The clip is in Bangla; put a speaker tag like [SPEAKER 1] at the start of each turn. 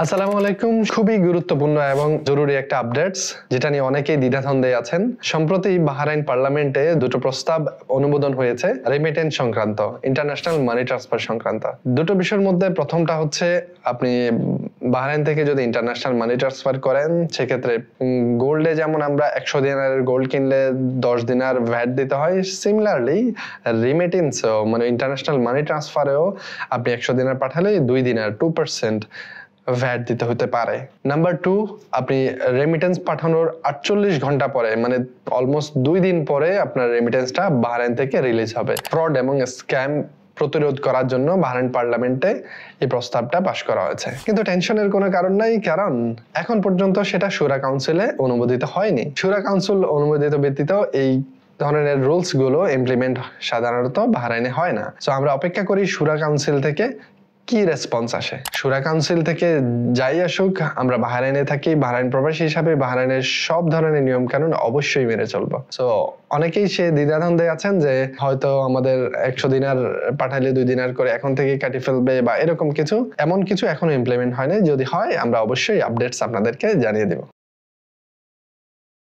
[SPEAKER 1] আসসালামু আলাইকুম। খুবই গুরুত্বপূর্ণ এবং জরুরি একটা আপডেটস, যেটা নিয়ে অনেকেই দ্বিধাদ্বন্দ্বে আছেন। সম্প্রতি বাহরাইন পার্লামেন্টে দুটো প্রস্তাব অনুমোদন হয়েছে রেমিটেন্স সংক্রান্ত, ইন্টারন্যাশনাল মানি ট্রান্সফার সংক্রান্ত। দুটো বিষয়ের মধ্যে প্রথমটা হচ্ছে, আপনি বাহরাইন থেকে যদি ইন্টারন্যাশনাল মানি ট্রান্সফার করেন, সেক্ষেত্রে গোল্ডে যেমন আমরা 100 দিনারের গোল্ড কিনলে 10 দিনার ভ্যাট দিতে হয়, সিমিলারলি রিমিটেন্সও মানে ইন্টারন্যাশনাল মানি ট্রান্সফারেও আপনি 100 দিনার পাঠালে 2 দিনার 2% ভ্যাট দিতে হতে পারে। নাম্বার 2, আপনি রেমিটেন্স পাঠানোর 48 ঘন্টা পরে, মানে অলমোস্ট 2 দিন পরে আপনার রেমিটেন্সটা বাহরাইন থেকে রিলিজ হবে। ফ্রড এবং স্ক্যাম প্রতিরোধ করার জন্য বাহরাইন পার্লামেন্টে এই প্রস্তাবটা পাশ করা হয়েছে। কিন্তু টেনশনের কোনো কারণ নাই, কারণ এখন পর্যন্ত সেটা শুরা কাউন্সিলে অনুমোদিত হয়নি। শুরা কাউন্সিল অনুমোদিত ব্যতীত এই ধরনের রুলস গুলো ইমপ্লিমেন্ট সাধারণত বাহরাইনে হয় না। সো আমরা অপেক্ষা করি শুরা কাউন্সিল থেকে কি রেসপন্স আসে। শুরা কাউন্সিল থেকে যাই আসুক, আমরা বাহরাইনে থাকি, বাহরাইন প্রবাসী হিসাবে বাহরাইনের সব ধরনের নিয়ম কানুন অবশ্যই মেনে চলবো। সো অনেকেই সে দ্বিধাদ্বন্দ্বে আছেন যে হয়তো আমাদের 100 দিনার পাঠালে 2 দিনার করে এখন থেকে কাটি ফেলবে বা এরকম কিছু, এমন কিছু এখনো ইমপ্লিমেন্ট হয়নি। যদি হয় আমরা অবশ্যই আপডেটস আপনাদেরকে জানিয়ে দেব।